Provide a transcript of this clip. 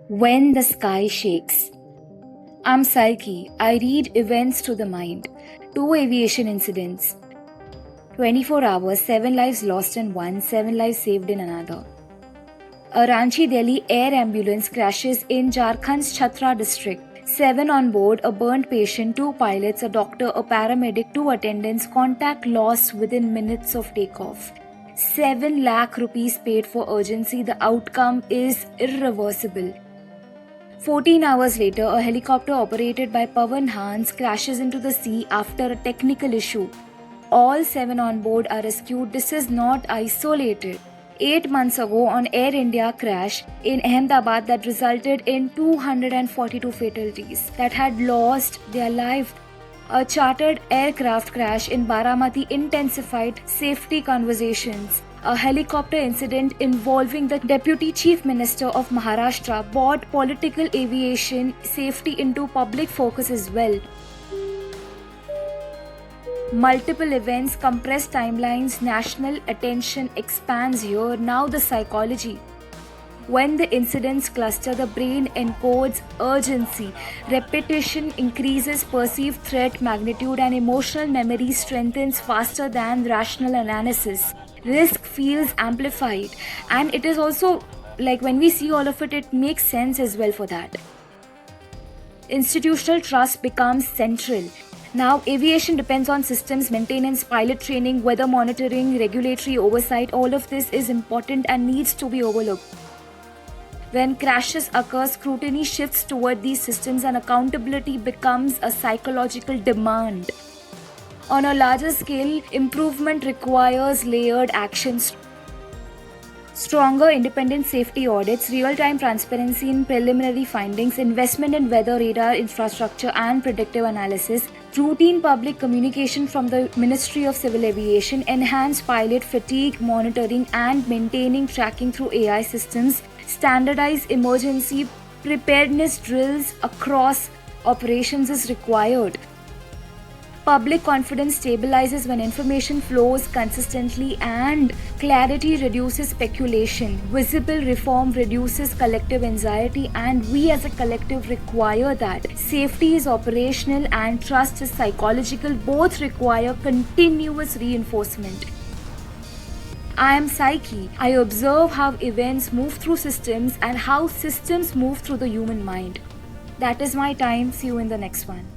When the sky shakes. I'm Psyche. I read events to the mind. 2 aviation incidents. 24 hours, 7 lives lost in one, 7 lives saved in another. A Ranchi Delhi air ambulance crashes in Jharkhand's Chhatra district. 7 on board, a burnt patient, 2 pilots, a doctor, a paramedic, 2 attendants, contact lost within minutes of takeoff. 7 lakh rupees paid for urgency, the outcome is irreversible. 14 hours later, a helicopter operated by Pawan Hans crashes into the sea after a technical issue. All 7 on board are rescued. This is not isolated. 8 months ago, an Air India crash in Ahmedabad that resulted in 242 fatalities that had lost their life. A chartered aircraft crash in Baramati intensified safety conversations. A helicopter incident involving the Deputy Chief Minister of Maharashtra brought political aviation safety into public focus as well. Multiple events, compressed timelines, national attention expands here. Now the psychology. When the incidents cluster, the brain encodes urgency. Repetition increases perceived threat magnitude, and emotional memory strengthens faster than rational analysis. Risk feels amplified, and it is also like when we see all of it, it makes sense as well for that. Institutional trust becomes central. Now, aviation depends on systems, maintenance, pilot training, weather monitoring, regulatory oversight. All of this is important and needs to be overlooked. When crashes occur, scrutiny shifts toward these systems and accountability becomes a psychological demand. On a larger scale, improvement requires layered actions. Stronger independent safety audits, real-time transparency in preliminary findings, investment in weather radar infrastructure and predictive analysis, routine public communication from the Ministry of Civil Aviation, enhanced pilot fatigue monitoring and maintaining tracking through AI systems, standardized emergency preparedness drills across operations is required. Public confidence stabilizes when information flows consistently and clarity reduces speculation. Visible reform reduces collective anxiety, and we as a collective require that. Safety is operational and trust is psychological. Both require continuous reinforcement. I am Psyche. I observe how events move through systems and how systems move through the human mind. That is my time. See you in the next one.